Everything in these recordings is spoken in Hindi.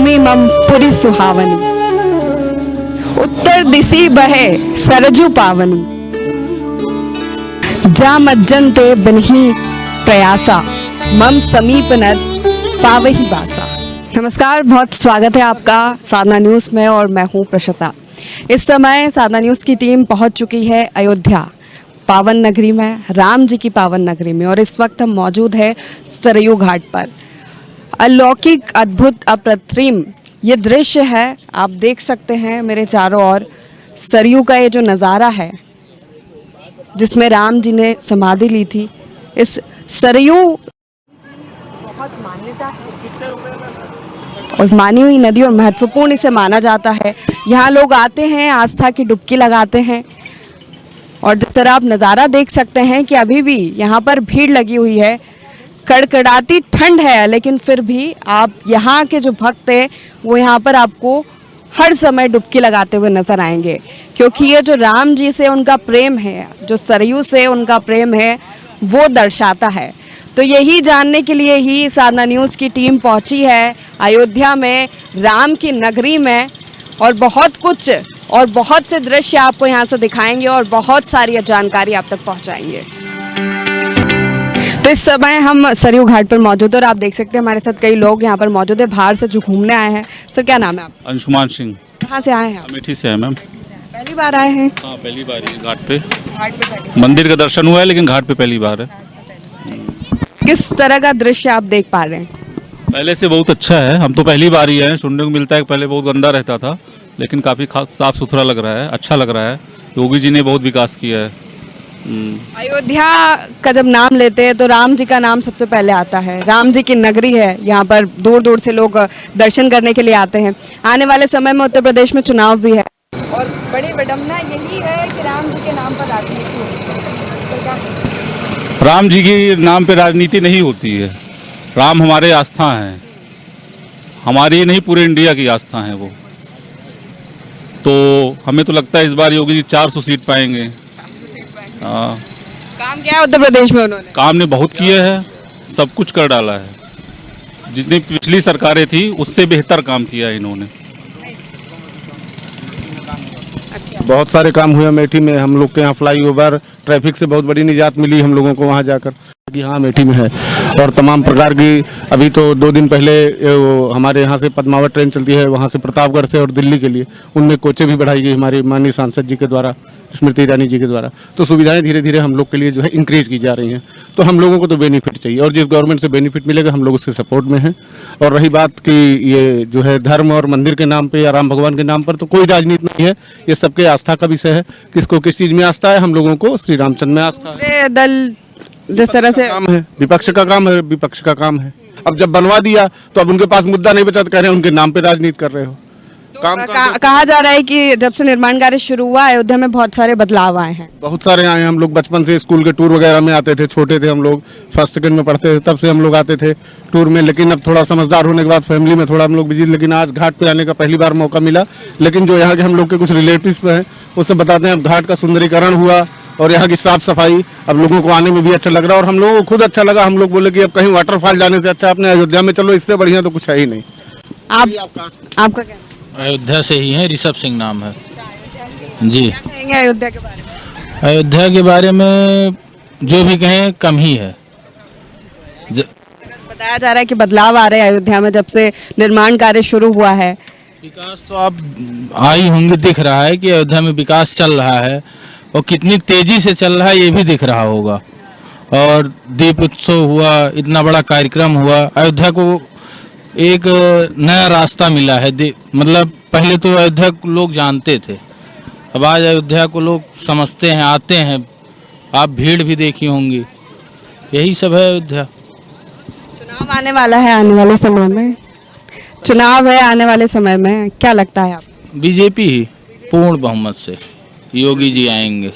भूमि मम पुरी सुहावनी, उत्तर दिशि बहे सरजू पावनी, जा मज्जन ते बिन्ही प्रयासा, मम समीप नद पावही बासा। नमस्कार, बहुत स्वागत है आपका साधना न्यूज़ में और मैं हूँ प्रशता। इस समय साधना न्यूज़ की टीम पहुँच चुकी है अयोध्या पावन नगरी में, राम जी की पावन नगरी में, और इस वक्त हम मौजूद है सरयू घाट पर। अलौकिक, अद्भुत, अप्रतिम ये दृश्य है। आप देख सकते हैं मेरे चारों ओर सरयू का ये जो नज़ारा है जिसमें राम जी ने समाधि ली थी। इस सरयू बहुत मान्यता है और मानी हुई नदी और महत्वपूर्ण इसे माना जाता है। यहाँ लोग आते हैं, आस्था की डुबकी लगाते हैं, और जिस तरह आप नज़ारा देख सकते हैं कि अभी भी यहाँ पर भीड़ लगी हुई है। कड़कड़ाती ठंड है, लेकिन फिर भी आप यहाँ के जो भक्त हैं वो यहाँ पर आपको हर समय डुबकी लगाते हुए नजर आएंगे, क्योंकि ये जो राम जी से उनका प्रेम है, जो सरयू से उनका प्रेम है, वो दर्शाता है। तो यही जानने के लिए ही साधना न्यूज़ की टीम पहुंची है अयोध्या में, राम की नगरी में, और बहुत कुछ और बहुत से दृश्य आपको यहाँ से दिखाएंगे और बहुत सारी जानकारी आप तक पहुँचाएंगे। तो इस समय हम सरयू घाट पर मौजूद हैं और आप देख सकते हैं हमारे साथ कई लोग यहाँ पर मौजूद है, बाहर से जो घूमने आए हैं। सर, क्या नाम है आप? अंशुमान सिंह। कहाँ से आए हैं आप? अमेठी से है मैम। पहली बार आए हैं? हाँ, पहली बार ही घाट पे। मंदिर का दर्शन हुआ है, लेकिन घाट पे पहली बार है। किस तरह का दृश्य आप देख पा रहे हैं? पहले से बहुत अच्छा है। हम तो पहली बार ही हैं। सुनने को मिलता है कि पहले बहुत गंदा रहता था, लेकिन काफ़ी साफ सुथरा लग रहा है, अच्छा लग रहा है। योगी जी ने बहुत विकास किया है। अयोध्या का जब नाम लेते हैं तो राम जी का नाम सबसे पहले आता है। राम जी की नगरी है, यहाँ पर दूर दूर से लोग दर्शन करने के लिए आते हैं। आने वाले समय में उत्तर प्रदेश में चुनाव भी है और बड़ी विडम्बना यही है कि राम जी के नाम पर राजनीति होती है। राम जी के नाम पे राजनीति नहीं होती है। राम हमारे आस्था हैं, हमारी नहीं पूरे इंडिया की आस्था है वो। तो हमें तो लगता है इस बार योगी जी 400 सीट पाएंगे। काम किया है उत्तर प्रदेश में उन्होंने? काम ने बहुत किया है, सब कुछ कर डाला है। जितनी पिछली सरकारें थी उससे बेहतर काम किया है इन्होंने। बहुत सारे काम हुए अमेठी में। हम लोग के यहाँ फ्लाईओवर, ट्रैफिक से बहुत बड़ी निजात मिली हम लोगों को वहाँ जाकर कि हाँ अमेठी में है। और तमाम प्रकार की, अभी तो 2 दिन पहले हमारे यहाँ से पद्मावत ट्रेन चलती है, वहाँ से प्रतापगढ़ से और दिल्ली के लिए, उनमें कोचें भी बढ़ाई गई हमारी माननीय सांसद जी के द्वारा, स्मृति ईरानी जी के द्वारा। तो सुविधाएं धीरे धीरे हम लोग के लिए जो है इंक्रीज की जा रही हैं। तो हम लोगों को तो बेनिफिट चाहिए, और जिस गवर्नमेंट से बेनिफिट मिलेगा हम लोग उसके सपोर्ट में हैं। और रही बात कि ये जो है धर्म और मंदिर के नाम पे या राम भगवान के नाम पर, तो कोई राजनीति नहीं है। ये सबके आस्था का विषय है। किसको किस चीज़ में आस्था है? हम लोगों को श्री रामचंद्र में आस्था है। दल जिस तरह से काम है, विपक्ष का काम है, विपक्ष का काम है। अब जब बनवा दिया तो अब उनके पास मुद्दा नहीं बचा, तो कह रहे हैं उनके नाम पे राजनीति कर रहे हो। तो कहा जा रहा है कि जब से निर्माण कार्य शुरू हुआ अयोध्या में बहुत सारे बदलाव आए हैं। बहुत सारे आए हैं। हम लोग बचपन से स्कूल के टूर वगैरह में आते थे, छोटे थे हम लोग, फर्स्ट सेकंड में पढ़ते थे, तब से हम लोग आते थे टूर में। लेकिन अब थोड़ा समझदार होने के बाद फैमिली में थोड़ा हम लोग बिजी, लेकिन आज घाट पे आने का पहली बार मौका मिला। लेकिन जो यहाँ के हम लोग के कुछ रिलेटिव्स हैं उससे बताते हैं अब घाट का सुंदरीकरण हुआ और यहाँ की साफ सफाई, अब लोगों को आने में भी अच्छा लग रहा है और हम लोगों को खुद अच्छा लगा। हम लोग बोले कि अब कहीं वाटरफॉल जाने से अच्छा अपने अयोध्या में चलो, इससे बढ़िया तो कुछ है ही नहीं। आपका क्या? अयोध्या से ही है, ऋषभ सिंह नाम है जी। क्या कहेंगे अयोध्या के बारे में? अयोध्या के बारे में जो भी कहें कम ही है। बताया जा रहा है कि बदलाव आ रहे हैं अयोध्या में जब से निर्माण कार्य शुरू हुआ है। विकास तो आप आई होंगे, दिख रहा है कि अयोध्या में विकास चल रहा है और कितनी तेजी से चल रहा है ये भी दिख रहा होगा। और दीप उत्सव हुआ, इतना बड़ा कार्यक्रम हुआ, अयोध्या को एक नया रास्ता मिला है। मतलब पहले तो अयोध्या को लोग जानते थे, अब आज अयोध्या को लोग समझते हैं, आते हैं। आप भीड़ भी देखी होंगी, यही सब है अयोध्या। चुनाव आने वाला है, आने वाले समय में चुनाव है, आने वाले समय में क्या लगता है आपको? बीजेपी ही पूर्ण बहुमत से योगी जी आएंगे।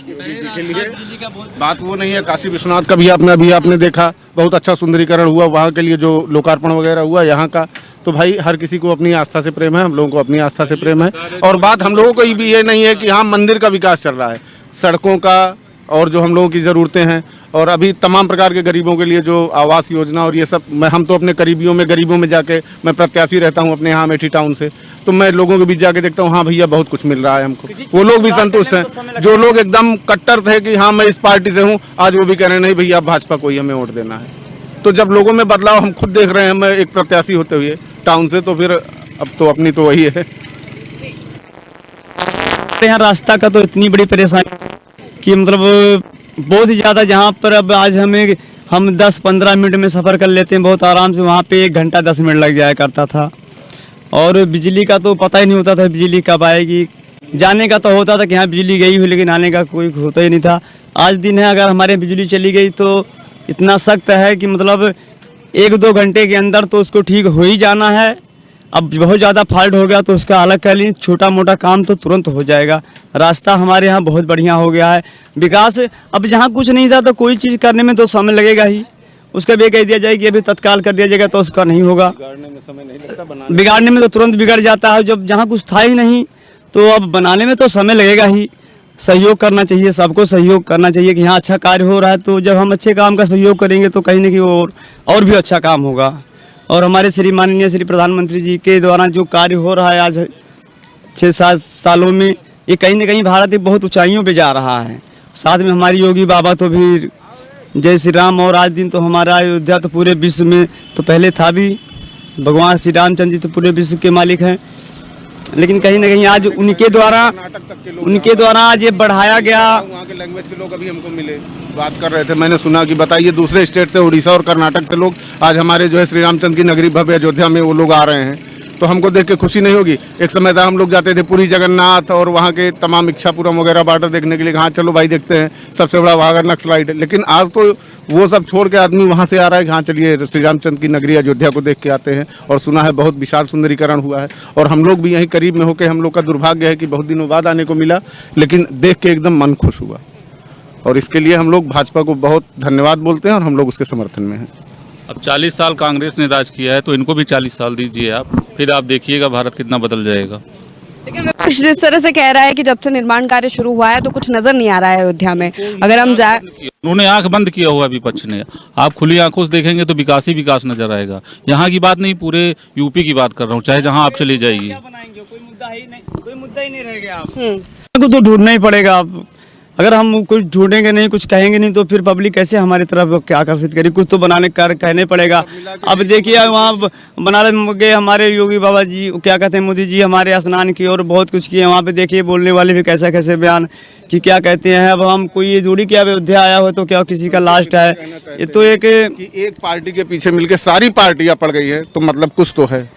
बात वो नहीं है, काशी विश्वनाथ का भी आपने देखा, बहुत अच्छा सुंदरीकरण हुआ वहाँ के लिए, जो लोकार्पण वगैरह हुआ यहाँ का। तो भाई हर किसी को अपनी आस्था से प्रेम है, हम लोगों को अपनी आस्था से प्रेम है। और बात हम लोगों को भी ये नहीं है कि हाँ मंदिर का विकास चल रहा है, सड़कों का और जो हम लोगों की ज़रूरतें हैं, और अभी तमाम प्रकार के गरीबों के लिए जो आवास योजना और ये सब हम तो अपने गरीबों में जाके मैं प्रत्याशी रहता हूँ अपने यहाँ अमेठी टाउन से, तो मैं लोगों के बीच जाके देखता हूँ हाँ भैया बहुत कुछ मिल रहा है हमको, वो लोग भी संतुष्ट हैं। जो लोग एकदम कट्टर थे कि हाँ मैं इस पार्टी से हूँ, आज वो भी कह रहे हैं नहीं भैया भाजपा को ही हमें वोट देना है। तो जब लोगों में बदलाव हम खुद देख रहे हैं, मैं एक प्रत्याशी होते हुए टाउन से, तो फिर अब तो अपनी तो वही है। यहाँ रास्ता का तो इतनी बड़ी परेशानी कि मतलब बहुत ही ज़्यादा, जहाँ पर अब आज हम 10-15 मिनट में सफ़र कर लेते हैं बहुत आराम से, वहाँ पे 1 घंटा 10 मिनट लग जाया करता था। और बिजली का तो पता ही नहीं होता था बिजली कब आएगी। जाने का तो होता था कि हाँ बिजली गई हुई, लेकिन आने का कोई होता ही नहीं था। आज दिन है, अगर हमारे बिजली चली गई तो इतना सख्त है कि मतलब 1-2 घंटे के अंदर तो उसको ठीक हो ही जाना है। अब बहुत ज़्यादा फॉल्ट हो गया तो उसका अलग कर लीजिए, छोटा मोटा काम तो तुरंत हो जाएगा। रास्ता हमारे यहाँ बहुत बढ़िया हो गया है। विकास अब जहाँ कुछ नहीं था तो कोई चीज़ करने में तो समय लगेगा ही, उसका भी कह दिया जाए कि अभी तत्काल कर दिया जाएगा तो उसका नहीं होगा। बिगाड़ने में तो तुरंत बिगड़ जाता है, जब जहाँ कुछ था ही नहीं तो अब बनाने में तो समय लगेगा ही। सहयोग करना चाहिए, सबको सहयोग करना चाहिए कि हाँ अच्छा कार्य हो रहा है, तो जब हम अच्छे काम का सहयोग करेंगे तो कहीं ना कहीं और भी अच्छा काम होगा। और हमारे माननीय श्री प्रधानमंत्री जी के द्वारा जो कार्य हो रहा है आज 6-7 सालों में, ये कहीं ना कहीं भारत एक बहुत ऊंचाइयों पे जा रहा है। साथ में हमारी योगी बाबा तो भी जय श्री राम, और आज दिन तो हमारा अयोध्या तो पूरे विश्व में तो पहले था भी, भगवान श्री रामचंद्र जी तो पूरे विश्व के मालिक हैं, लेकिन कहीं ना कहीं आज उनके द्वारा आज ये बढ़ाया गया। वहाँ के लैंग्वेज के लोग अभी हमको मिले, बात कर रहे थे, मैंने सुना कि बताइए दूसरे स्टेट से, उड़ीसा और कर्नाटक से लोग आज हमारे जो है श्री रामचंद्र की नगरी भव्य अयोध्या में वो लोग आ रहे हैं, तो हमको देख के खुशी नहीं होगी? एक समय था हम लोग जाते थे पुरी जगन्नाथ और वहाँ के तमाम इच्छापुरम वगैरह बॉर्डर देखने के लिए, हाँ चलो भाई देखते हैं, सबसे बड़ा वाघर नक्सलाइट है, लेकिन आज तो वो सब छोड़ के आदमी वहाँ से आ रहा है कि हाँ चलिए श्री रामचंद्र की नगरी अयोध्या को देख के आते हैं। और सुना है बहुत विशाल सुंदरीकरण हुआ है, और हम लोग भी यहीं करीब में होकर, हम लोग का दुर्भाग्य है कि बहुत दिनों बाद आने को मिला, लेकिन देख के एकदम मन खुश हुआ, और इसके लिए हम लोग भाजपा को बहुत धन्यवाद बोलते हैं और हम लोग उसके समर्थन में हैं। अब 40 साल कांग्रेस ने राज किया है, तो इनको भी 40 साल दीजिए आप, फिर आप देखिएगा भारत कितना बदल जाएगा। लेकिन विपक्ष जिस तरह से कह रहा है कि जब से निर्माण कार्य शुरू हुआ है तो कुछ नजर नहीं आ रहा है अयोध्या में, अगर हम जाए, उन्होंने आंख बंद किया हुआ विपक्ष ने। आप खुली आंखों से देखेंगे तो विकास ही विकास नजर आएगा। यहाँ की बात नहीं, पूरे यूपी की बात कर रहा हूँ, चाहे जहाँ आप चले जाइए। कोई मुद्दा ही नहीं रह गया। आपको तो ढूंढना ही पड़ेगा। आप अगर हम कुछ ढूंढेंगे नहीं, कुछ कहेंगे नहीं, तो फिर पब्लिक कैसे हमारी तरफ क्या आकर्षित करेगी? कुछ तो बनाने का कहने पड़ेगा। अब देखिए वहाँ बनारस गए हमारे योगी बाबा जी, क्या कहते हैं, मोदी जी हमारे स्नान किए और बहुत कुछ किए। वहाँ पे देखिए बोलने वाले भी कैसे कैसे बयान कि क्या कहते हैं। अब हम कोई ये जोड़ी क्या अयोध्या आया हो तो क्या किसी का लास्ट है? ये तो एक पार्टी के पीछे मिलकर सारी पार्टियां पड़ गई है, तो मतलब कुछ तो है,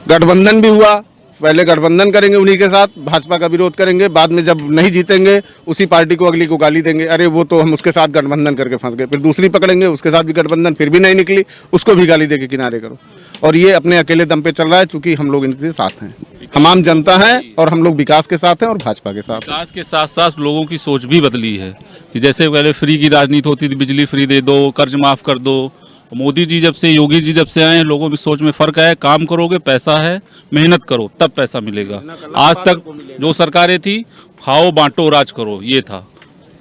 गठबंधन भी हुआ। पहले गठबंधन करेंगे उन्हीं के साथ, भाजपा का विरोध करेंगे, बाद में जब नहीं जीतेंगे उसी पार्टी को अगली को गाली देंगे, अरे वो तो हम उसके साथ गठबंधन करके फंस गए। फिर दूसरी पकड़ेंगे, उसके साथ भी गठबंधन, फिर भी नहीं निकली, उसको भी गाली देके किनारे करो। और ये अपने अकेले दम पे चल रहा है, चूंकि हम लोग इनके साथ हैं, तमाम जनता है, और हम लोग विकास के साथ हैं और भाजपा के साथ। विकास के साथ साथ लोगों की सोच भी बदली है कि जैसे पहले फ्री की राजनीति होती थी, बिजली फ्री दे दो, कर्ज माफ कर दो। मोदी जी जब से, योगी जी जब से आए हैं, लोगों की सोच में फर्क आया। काम करोगे, पैसा है, मेहनत करो तब पैसा मिलेगा। आज तक जो सरकारें थी, खाओ बांटो राज करो, ये था।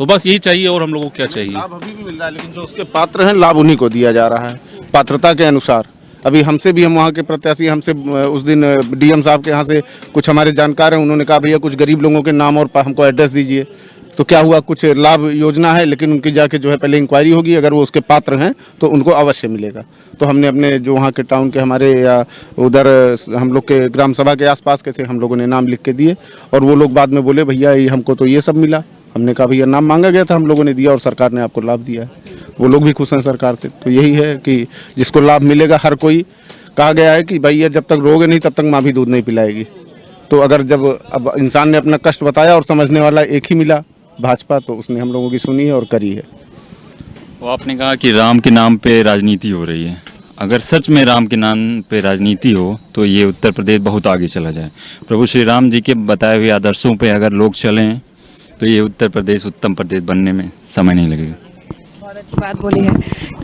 तो बस यही चाहिए, और हम लोगों को क्या चाहिए? लाभ अभी भी मिल रहा है, लेकिन जो उसके पात्र हैं लाभ उन्हीं को दिया जा रहा है पात्रता के अनुसार। अभी हमसे भी, हम वहाँ के प्रत्याशी, हमसे उस दिन डीएम साहब के यहाँ से कुछ हमारे जानकार हैं, उन्होंने कहा भैया कुछ गरीब लोगों के नाम और हमको एड्रेस दीजिए। तो क्या हुआ, कुछ लाभ योजना है, लेकिन उनकी जाके जो है पहले इंक्वायरी होगी, अगर वो उसके पात्र हैं तो उनको अवश्य मिलेगा। तो हमने अपने जो वहाँ के टाउन के हमारे या उधर हम लोग के ग्राम सभा के आसपास के थे, हम लोगों ने नाम लिख के दिए, और वो लोग बाद में बोले भैया ये हमको तो ये सब मिला। हमने कहा भैया नाम मांगा गया था, हम लोगों ने दिया और सरकार ने आपको लाभ दिया है। वो लोग भी खुश हैं सरकार से। तो यही है कि जिसको लाभ मिलेगा, हर कोई, कहा गया है कि भैया जब तक रोगे नहीं तब तक माँ भी दूध नहीं पिलाएगी। तो अगर जब अब इंसान ने अपना कष्ट बताया और समझने वाला एक ही मिला, भाजपा, तो उसने हम लोगों की सुनी है और करी है। वो आपने कहा कि राम के नाम पे राजनीति हो रही है। अगर सच में राम के नाम पे राजनीति हो तो ये उत्तर प्रदेश बहुत आगे चला जाए। प्रभु श्री राम जी के बताए हुए आदर्शों पे अगर लोग चलें तो ये उत्तर प्रदेश उत्तम प्रदेश बनने में समय नहीं लगेगा। बहुत अच्छी बात बोली है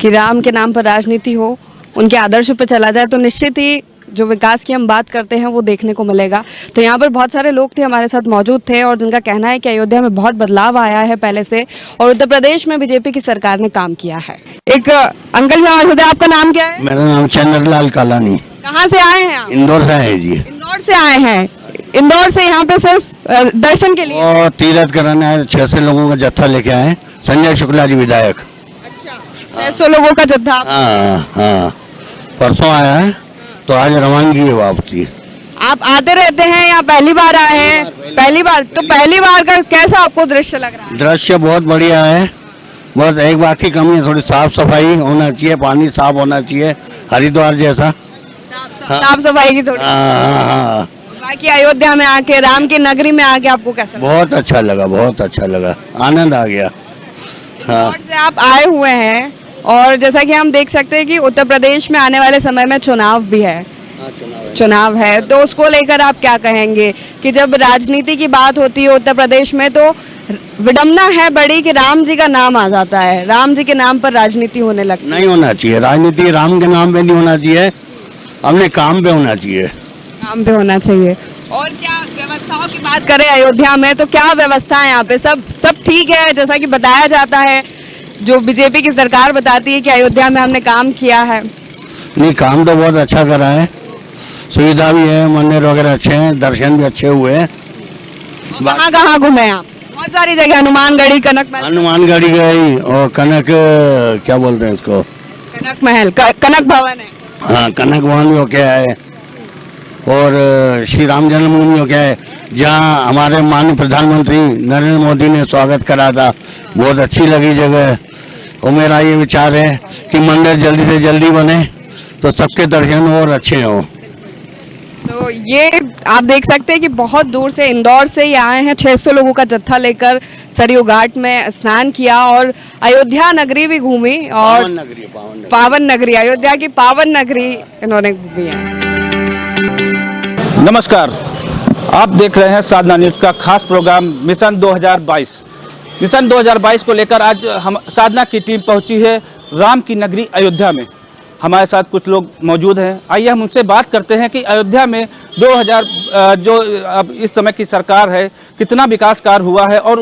कि राम के नाम पर राजनीति हो, उनके आदर्शों पर चला जाए तो निश्चित ही जो विकास की हम बात करते हैं वो देखने को मिलेगा। तो यहाँ पर बहुत सारे लोग थे, हमारे साथ मौजूद थे और जिनका कहना है कि अयोध्या में बहुत बदलाव आया है पहले से और उत्तर प्रदेश में बीजेपी की सरकार ने काम किया है। एक अंकल भी मौजूद है, आपका नाम क्या है? मेरा नाम चंद्रलाल कालानी, कहाँ से आए हैं आप? इंदौर से है जी। इंदौर से आए हैं। इंदौर से यहाँ पे सिर्फ दर्शन के लिए? और तीरथ कराने आए, 600 लोगों का जत्था लेके आए, संजय शुक्ला जी विधायक। अच्छा, 600 लोगों का जत्था? हाँ, परसों आया है तो आज रवानगी है वापसी। आप आते रहते हैं या पहली बार आए हैं? पहली बार। तो पहली बार का कैसा आपको दृश्य लग रहा है? दृश्य बहुत बढ़िया है, बस एक बात की कमी है, थोड़ी साफ सफाई होना चाहिए, पानी साफ होना चाहिए, हरिद्वार जैसा। साफ सफाई की थोड़ी। हाँ, बाकी अयोध्या में आके, राम की नगरी में आके आपको कैसा लगा? बहुत अच्छा लगा, बहुत अच्छा लगा, आनंद आ गया। इंदौर से आप आए हुए हैं और जैसा कि हम देख सकते हैं कि उत्तर प्रदेश में आने वाले समय में चुनाव भी है। चुनाव है तो उसको लेकर आप क्या कहेंगे कि जब राजनीति की बात होती है उत्तर प्रदेश में तो विडंबना है बड़ी कि राम जी का नाम आ जाता है, राम जी के नाम पर राजनीति होने लगती है। नहीं होना चाहिए राजनीति, राम के नाम पे नहीं होना चाहिए, अपने काम पे होना चाहिए। काम पे होना चाहिए। और क्या व्यवस्थाओं की बात करें अयोध्या में तो क्या व्यवस्था है यहाँ पे? सब ठीक है जैसा कि बताया जाता है, जो बीजेपी की सरकार बताती है कि अयोध्या में हमने काम किया है। नहीं, काम तो बहुत अच्छा करा है, सुविधा भी है, मंदिर वगैरह अच्छे हैं, दर्शन भी अच्छे हुए हैं। कहाँ कहाँ घूमे आप? बहुत सारी जगह, हनुमानगढ़ी, कनक महल। हनुमानगढ़ी गई और कनक, क्या बोलते हैं इसको, कनक महल, कनक भवन है। हाँ, कनक भवन भी होके आए और श्री राम जन्मभूमि होके आए, जहाँ हमारे माननीय प्रधानमंत्री नरेंद्र मोदी ने स्वागत करा था, बहुत अच्छी लगी जगह। और मेरा ये विचार है कि मंदिर जल्दी से जल्दी बने तो सबके दर्शन और अच्छे हों। तो ये आप देख सकते हैं कि बहुत दूर से इंदौर से ये आए हैं, 600 लोगों का जत्था लेकर सरयू घाट में स्नान किया और अयोध्या नगरी भी घूमी और पावन नगरी, अयोध्या की पावन नगरी इन्होंने घूमी है। नमस्कार, आप देख रहे हैं साधना न्यूज़ का खास प्रोग्राम मिशन 2022। मिशन 2022 को लेकर आज हम साधना की टीम पहुंची है राम की नगरी अयोध्या में। हमारे साथ कुछ लोग मौजूद हैं, आइए हम उनसे बात करते हैं कि अयोध्या में 2000 जो अब इस समय की सरकार है कितना विकास कार्य हुआ है और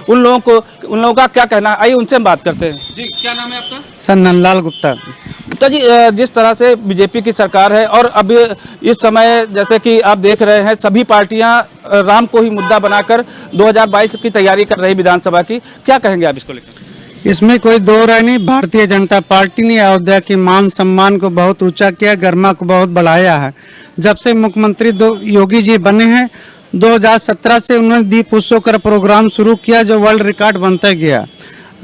उन लोगों का क्या कहना है। आइए उनसे हम बात करते हैं। जी, क्या नाम है आपका? सर नंदलाल गुप्ता। गुप्ता जी, जिस तरह से बीजेपी की सरकार है और अब इस समय जैसे कि आप देख रहे हैं सभी पार्टियां राम को ही मुद्दा बनाकर 2022 की तैयारी कर रही विधानसभा की, क्या कहेंगे आप इसको लेकर? इसमें कोई दो राय नहीं, भारतीय जनता पार्टी ने अयोध्या के मान सम्मान को बहुत ऊंचा किया, गरिमा को बहुत बढ़ाया है। जब से मुख्यमंत्री योगी जी बने हैं 2017 से उन्होंने दीप उत्सव का प्रोग्राम शुरू किया जो वर्ल्ड रिकॉर्ड बनता गया।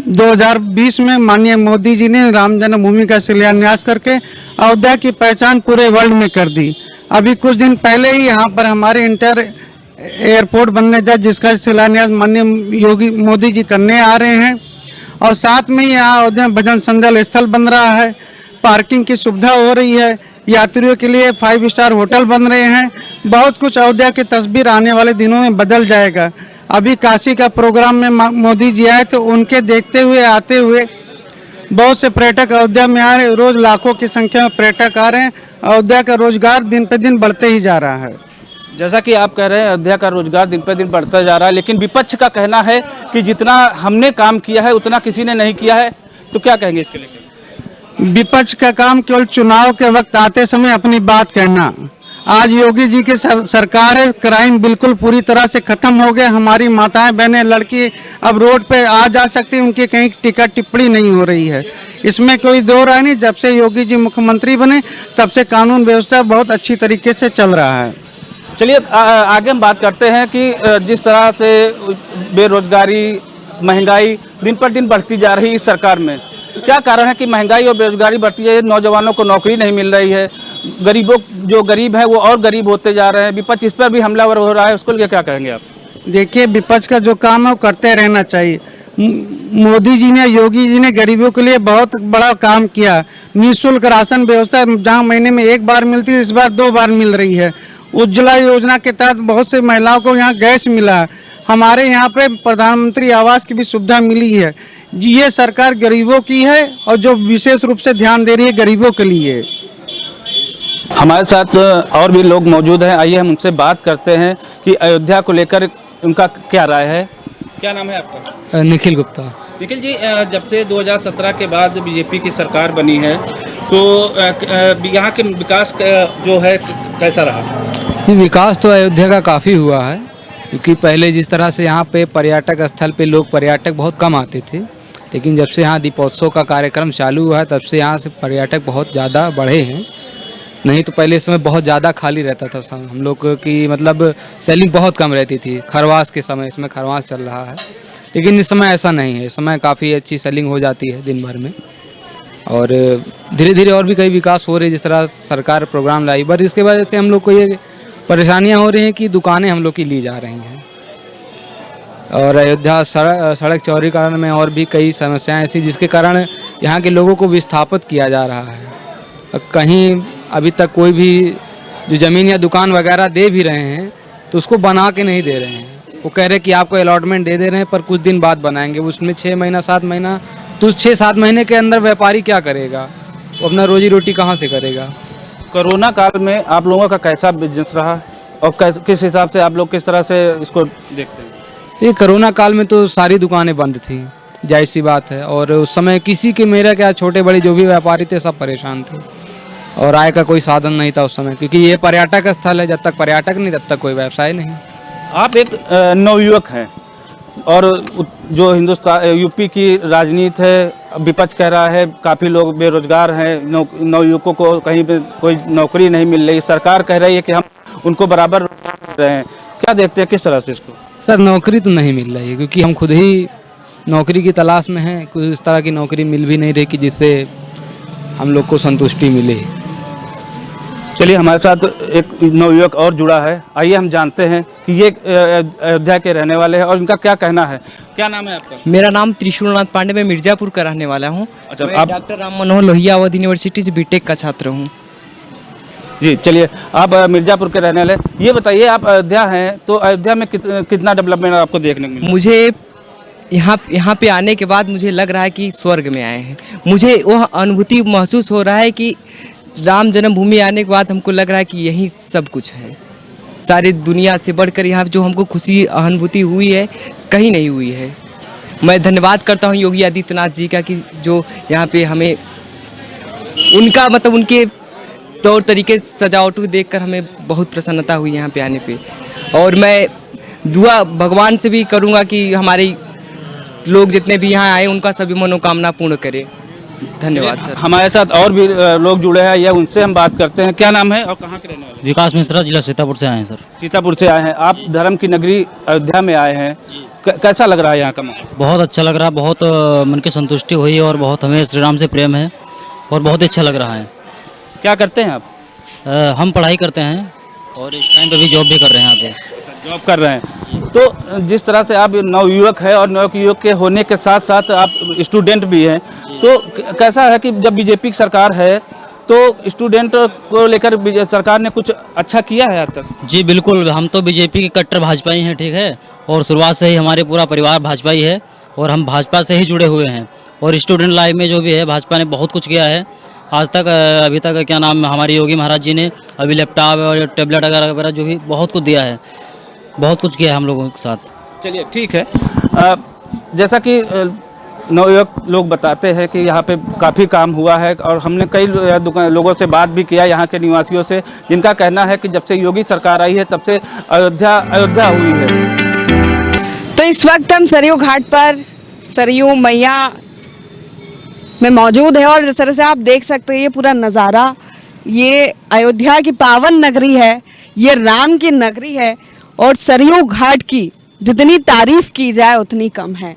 2020 में माननीय मोदी जी ने राम जन्मभूमि का शिलान्यास करके अयोध्या की पहचान पूरे वर्ल्ड में कर दी। अभी कुछ दिन पहले ही यहाँ पर हमारे इंटर एयरपोर्ट बनने जा जिसका शिलान्यास माननीय योगी मोदी जी करने आ रहे हैं और साथ में यहाँ अयोध्या भजन संध्या स्थल बन रहा है, पार्किंग की सुविधा हो रही है, यात्रियों के लिए 5 स्टार होटल बन रहे हैं। बहुत कुछ अयोध्या की तस्वीर आने वाले दिनों में बदल जाएगा। अभी काशी का प्रोग्राम में मोदी जी आए तो उनके देखते हुए आते हुए बहुत से पर्यटक अयोध्या में आ रहे, रोज लाखों की संख्या में पर्यटक आ रहे हैं। अयोध्या का रोजगार दिन पे दिन बढ़ते ही जा रहा है। जैसा कि आप कह रहे हैं अयोध्या का रोजगार दिन पर दिन बढ़ता जा रहा है, लेकिन विपक्ष का कहना है कि जितना हमने काम किया है उतना किसी ने नहीं किया है, तो क्या कहेंगे इसके लेकर? विपक्ष का काम केवल चुनाव के वक्त आते समय अपनी बात कहना। आज योगी जी की सरकार है, क्राइम बिल्कुल पूरी तरह से खत्म हो गया। हमारी माताएं बहनें लड़की अब रोड पे आ जा सकती, उनकी कहीं टिकट टिप्पणी नहीं हो रही है। इसमें कोई दो राय नहीं, जब से योगी जी मुख्यमंत्री बने तब से कानून व्यवस्था बहुत अच्छी तरीके से चल रहा है। चलिए आगे हम बात करते हैं कि जिस तरह से बेरोजगारी महंगाई दिन पर दिन बढ़ती जा रही है इस सरकार में, क्या कारण है कि महंगाई और बेरोजगारी बढ़ती है? नौजवानों को नौकरी नहीं मिल रही है, गरीबों जो गरीब हैं वो और गरीब होते जा रहे हैं, विपक्ष इस पर भी हमलावर हो रहा है, उसको लिए क्या कहेंगे आप? देखिए, विपक्ष का जो काम है वो करते रहना चाहिए। मोदी जी ने, योगी जी ने गरीबों के लिए बहुत बड़ा काम किया। निःशुल्क राशन व्यवस्था जहाँ महीने में 1 बार मिलती है इस बार 2 बार मिल रही है। उज्ज्वला योजना के तहत बहुत से महिलाओं को यहाँ गैस मिला। हमारे यहाँ पे प्रधानमंत्री आवास की भी सुविधा मिली है। ये सरकार गरीबों की है और जो विशेष रूप से ध्यान दे रही है गरीबों के लिए। हमारे साथ और भी लोग मौजूद हैं, आइए हम उनसे बात करते हैं कि अयोध्या को लेकर उनका क्या राय है। क्या नाम है आपका? निखिल गुप्ता। निखिल जी, जब से 2017 के बाद बीजेपी की सरकार बनी है तो यहाँ के विकास जो है कैसा रहा? ये विकास तो अयोध्या का काफ़ी हुआ है, क्योंकि पहले जिस तरह से यहाँ पे पर्यटक स्थल पे लोग पर्यटक बहुत कम आते थे, लेकिन जब से यहाँ दीपोत्सव का कार्यक्रम चालू हुआ है तब से यहाँ से पर्यटक बहुत ज़्यादा बढ़े हैं। नहीं तो पहले इस समय बहुत ज़्यादा खाली रहता था हम लोग की, मतलब सेलिंग बहुत कम रहती थी खरवास के समय। इसमें खरवास चल रहा है, लेकिन इस समय ऐसा नहीं है। इस समय काफ़ी अच्छी सेलिंग हो जाती है दिन भर में, और धीरे धीरे और भी कई विकास हो रहे हैं जिस तरह सरकार प्रोग्राम लाई। बट इसके वजह से हम लोग को ये परेशानियां हो रही हैं कि दुकानें हम लोग की ली जा रही हैं, और अयोध्या सड़क चौड़ीकरण में और भी कई समस्याएं ऐसी जिसके कारण यहाँ के लोगों को विस्थापित किया जा रहा है। कहीं अभी तक कोई भी जो ज़मीन या दुकान वगैरह दे भी रहे हैं तो उसको बना के नहीं दे रहे हैं। वो कह रहे हैं कि आपको अलॉटमेंट दे रहे हैं पर कुछ दिन बाद बनाएंगे, उसमें 6 महीना 7 महीना, तो उस 6-7 महीने के अंदर व्यापारी क्या करेगा? वो अपना रोजी रोटी कहाँ से करेगा? कोरोना काल में आप लोगों का कैसा बिजनेस रहा और किस हिसाब से आप लोग किस तरह से इसको देखते हैं? ये कोरोना काल में तो सारी दुकानें बंद थी, जाहिर सी बात है, और उस समय किसी के, मेरा क्या, छोटे बड़े जो भी व्यापारी थे सब परेशान थे, और आय का कोई साधन नहीं था उस समय, क्योंकि ये पर्यटक स्थल है। जब तक पर्यटक नहीं तब तक कोई व्यवसाय नहीं। आप एक नवयुवक हैं और जो हिंदुस्तान यूपी की राजनीति है, विपक्ष कह रहा है काफ़ी लोग बेरोजगार हैं, नवयुवकों को कहीं पे कोई नौकरी नहीं मिल रही, सरकार कह रही है कि हम उनको बराबर दे रहे हैं। क्या देखते हैं किस तरह से इसको? सर, नौकरी तो नहीं मिल रही है, क्योंकि हम खुद ही नौकरी की तलाश में हैं। कुछ इस तरह की नौकरी मिल भी नहीं रही कि जिससे हम लोग को संतुष्टि मिले। चलिए, हमारे साथ एक नवयुवक और जुड़ा है, आइए हम जानते हैं कि ये अयोध्या के रहने वाले हैं और इनका क्या कहना है। क्या नाम है आपका? मेरा नाम त्रिशूलनाथ पांडे, मैं मिर्ज़ापुर का रहने वाला हूँ। अच्छा, मैं आप डॉक्टर राम मनोहर लोहिया अवध यूनिवर्सिटी से बीटेक का छात्र हूँ। जी, चलिए, आप मिर्ज़ापुर के रहने वाले, ये बताइए आप अयोध्या हैं तो अयोध्या में कितना डेवलपमेंट आपको देखने को मिला? मुझे यहाँ पे आने के बाद मुझे लग रहा है कि स्वर्ग में आए हैं। मुझे वह अनुभूति महसूस हो रहा है कि राम जन्मभूमि आने के बाद हमको लग रहा है कि यही सब कुछ है। सारी दुनिया से बढ़कर यहाँ जो हमको खुशी अनुभूति हुई है कहीं नहीं हुई है। मैं धन्यवाद करता हूँ योगी आदित्यनाथ जी का कि जो यहाँ पे हमें उनका मतलब उनके तौर तरीके सजावट को देखकर हमें बहुत प्रसन्नता हुई यहाँ पे आने पे। और मैं दुआ भगवान से भी करूँगा कि हमारे लोग जितने भी यहाँ आए उनका सभी मनोकामना पूर्ण करें। धन्यवाद सर। हमारे साथ और भी लोग जुड़े हैं, या उनसे हम बात करते हैं। क्या नाम है और कहाँ के रहने वाले? विकास मिश्रा, जिला सीतापुर से आए हैं सर। सीतापुर से आए हैं आप, धर्म की नगरी अयोध्या में आए हैं, कैसा लग रहा है यहाँ का माहौल? बहुत अच्छा लग रहा है, बहुत मन की संतुष्टि हुई और बहुत हमें श्री राम से प्रेम है और बहुत अच्छा लग रहा है। क्या करते हैं आप? हम पढ़ाई करते हैं और इस टाइम पे भी जॉब भी कर रहे हैं यहाँ पे। जॉब कर रहे हैं। तो जिस तरह से आप नवयुवक है और नवयुवक के होने के साथ साथ आप स्टूडेंट भी हैं, तो कैसा है कि जब बीजेपी की सरकार है तो स्टूडेंट को लेकर सरकार ने कुछ अच्छा किया है आज तक? जी बिल्कुल, हम तो बीजेपी के कट्टर भाजपाई हैं, ठीक है, और शुरुआत से ही हमारे पूरा परिवार भाजपाई है और हम भाजपा से ही जुड़े हुए हैं। और स्टूडेंट लाइफ में जो भी है भाजपा ने बहुत कुछ किया है आज तक। अभी तक क्या नाम, हमारे योगी महाराज जी ने अभी लैपटॉप और टेबलेट वगैरह जो भी बहुत कुछ दिया है, बहुत कुछ किया है हम लोगों के साथ। चलिए, ठीक है। जैसा कि नवयुवक लोग बताते हैं कि यहाँ पे काफ़ी काम हुआ है और हमने कई लोगों से बात भी किया, यहाँ के निवासियों से, जिनका कहना है कि जब से योगी सरकार आई है तब से अयोध्या हुई है। तो इस वक्त हम सरयू घाट पर सरयू मैया में मौजूद है और जिस तरह से आप देख सकते हैं ये पूरा नज़ारा, ये अयोध्या की पावन नगरी है, ये राम की नगरी है और सरयू घाट की जितनी तारीफ की जाए उतनी कम है।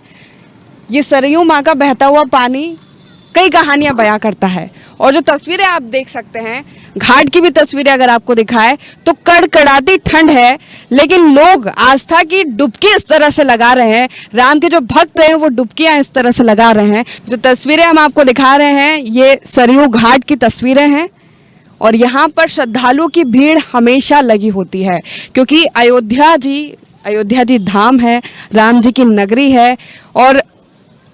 ये सरयू माँ का बहता हुआ पानी कई कहानियां बयां करता है और जो तस्वीरें आप देख सकते हैं, घाट की भी तस्वीरें अगर आपको दिखाए तो कड़कड़ाती ठंड है, लेकिन लोग आस्था की डुबकी इस तरह से लगा रहे हैं, राम के जो भक्त हैं वो डुबकियां इस तरह से लगा रहे हैं। जो तस्वीरें हम आपको दिखा रहे हैं ये सरयू घाट की तस्वीरें हैं और यहाँ पर श्रद्धालुओं की भीड़ हमेशा लगी होती है, क्योंकि अयोध्या जी धाम है, राम जी की नगरी है और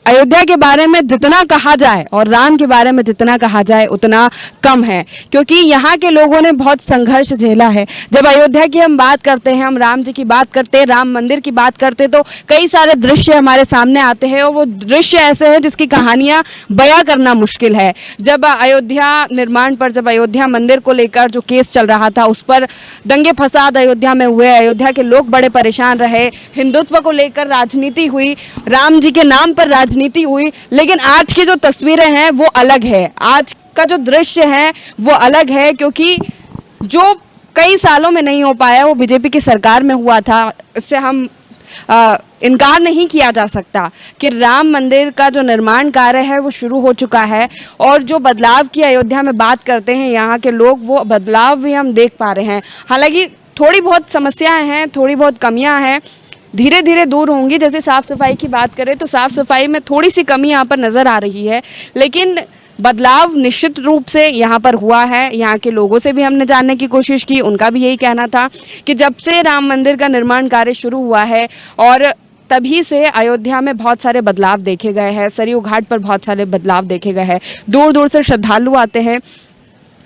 अयोध्या के बारे में जितना कहा जाए और राम के बारे में जितना कहा जाए उतना कम है, क्योंकि यहाँ के लोगों ने बहुत संघर्ष झेला है। जब अयोध्या की हम बात करते हैं, हम राम जी की बात करते हैं, राम मंदिर की बात करते हैं, तो कई सारे दृश्य हमारे सामने आते हैं और वो दृश्य ऐसे हैं जिसकी कहानियाँ बयां करना मुश्किल है। जब अयोध्या निर्माण पर, जब अयोध्या मंदिर को लेकर जो केस चल रहा था, उस पर दंगे फसाद अयोध्या में हुए, अयोध्या के लोग बड़े परेशान रहे, हिंदुत्व को लेकर राजनीति हुई, राम जी के नाम पर राजनीति हुई। लेकिन आज की जो तस्वीरें हैं वो अलग है, आज का जो दृश्य है वो अलग है, क्योंकि जो कई सालों में नहीं हो पाया वो बीजेपी की सरकार में हुआ था। इससे हम इनकार नहीं किया जा सकता कि राम मंदिर का जो निर्माण कार्य है वो शुरू हो चुका है, और जो बदलाव की अयोध्या में बात करते हैं यहाँ के लोग, वो बदलाव भी हम देख पा रहे हैं। हालांकि थोड़ी बहुत समस्याएं हैं, थोड़ी बहुत कमियां हैं, धीरे धीरे दूर होंगी। जैसे साफ़ सफाई की बात करें तो साफ़ सफाई में थोड़ी सी कमी यहाँ पर नज़र आ रही है, लेकिन बदलाव निश्चित रूप से यहाँ पर हुआ है। यहाँ के लोगों से भी हमने जानने की कोशिश की, उनका भी यही कहना था कि जब से राम मंदिर का निर्माण कार्य शुरू हुआ है और तभी से अयोध्या में बहुत सारे बदलाव देखे गए हैं। सरयू घाट पर बहुत सारे बदलाव देखे गए हैं, दूर दूर से श्रद्धालु आते हैं।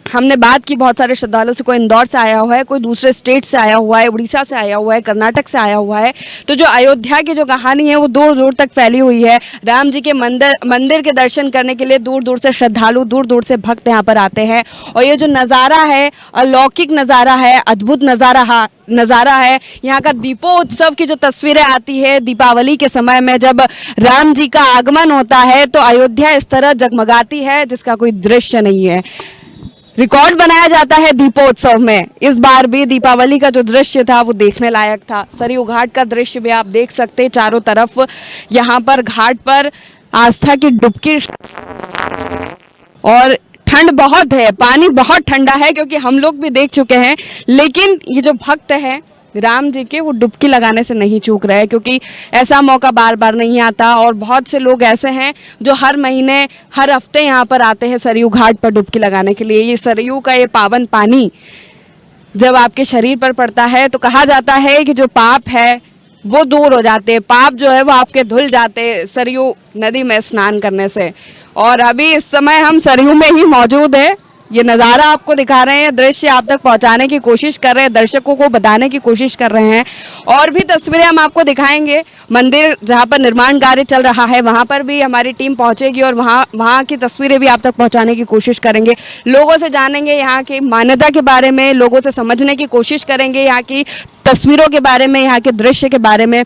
हमने बात की बहुत सारे श्रद्धालुओं से, कोई इंदौर से आया हुआ है, कोई दूसरे स्टेट से आया हुआ है, उड़ीसा से आया हुआ है, कर्नाटक से आया हुआ है। तो जो अयोध्या की जो कहानी है वो दूर दूर तक फैली हुई है। राम जी के मंदिर के दर्शन करने के लिए दूर दूर से श्रद्धालु, दूर दूर से भक्त यहाँ पर आते हैं। और ये जो नज़ारा है, अलौकिक नज़ारा है, अद्भुत नज़ारा है। यहाँ का दीपोत्सव की जो तस्वीरें आती है दीपावली के समय में, जब राम जी का आगमन होता है तो अयोध्या इस तरह जगमगाती है जिसका कोई दृश्य नहीं है। रिकॉर्ड बनाया जाता है दीपोत्सव में। इस बार भी दीपावली का जो दृश्य था वो देखने लायक था। सरयू घाट का दृश्य भी आप देख सकते हैं, चारों तरफ यहाँ पर घाट पर आस्था की डुबकी, और ठंड बहुत है, पानी बहुत ठंडा है, क्योंकि हम लोग भी देख चुके हैं। लेकिन ये जो भक्त हैं राम जी के, वो डुबकी लगाने से नहीं चूक रहे, क्योंकि ऐसा मौका बार बार नहीं आता। और बहुत से लोग ऐसे हैं जो हर महीने, हर हफ्ते यहाँ पर आते हैं सरयू घाट पर डुबकी लगाने के लिए। ये सरयू का ये पावन पानी जब आपके शरीर पर पड़ता है तो कहा जाता है कि जो पाप है वो दूर हो जाते हैं, पाप जो है वो आपके धुल जाते हैं सरयू नदी में स्नान करने से। और अभी इस समय हम सरयू में ही मौजूद है, ये नज़ारा आपको दिखा रहे हैं, दृश्य आप तक पहुंचाने की कोशिश कर रहे हैं, दर्शकों को बताने की कोशिश कर रहे हैं। और भी तस्वीरें हम आपको दिखाएंगे। मंदिर जहां पर निर्माण कार्य चल रहा है वहां पर भी हमारी टीम पहुंचेगी और वहां की तस्वीरें भी आप तक पहुंचाने की कोशिश करेंगे। लोगों से जानेंगे यहाँ की मान्यता के बारे में, लोगों से समझने की कोशिश करेंगे यहाँ की तस्वीरों के बारे में, यहाँ के दृश्य के बारे में।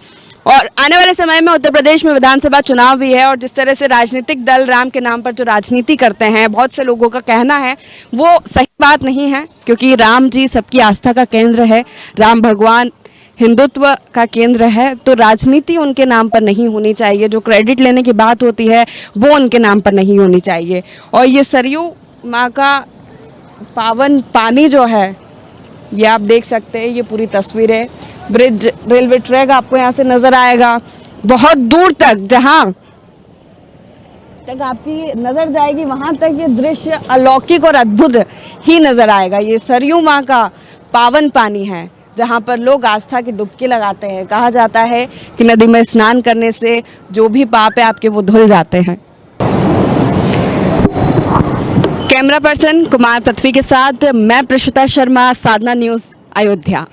और आने वाले समय में उत्तर प्रदेश में विधानसभा चुनाव भी है, और जिस तरह से राजनीतिक दल राम के नाम पर जो राजनीति करते हैं, बहुत से लोगों का कहना है वो सही बात नहीं है, क्योंकि राम जी सबकी आस्था का केंद्र है, राम भगवान हिंदुत्व का केंद्र है। तो राजनीति उनके नाम पर नहीं होनी चाहिए, जो क्रेडिट लेने की बात होती है वो उनके नाम पर नहीं होनी चाहिए। और ये सरयू माँ का पावन पानी जो है, ये आप देख सकते हैं, ये पूरी तस्वीरें। ब्रिज, रेलवे ट्रैक आपको यहाँ से नजर आएगा बहुत दूर तक, जहाँ तक आपकी नजर जाएगी वहां तक ये दृश्य अलौकिक और अद्भुत ही नजर आएगा। ये सरयू माँ का पावन पानी है जहाँ पर लोग आस्था की डुबकी लगाते हैं। कहा जाता है कि नदी में स्नान करने से जो भी पाप है आपके वो धुल जाते हैं। कैमरा पर्सन कुमार पृथ्वी के साथ मैं प्रशिता शर्मा, साधना न्यूज़, अयोध्या।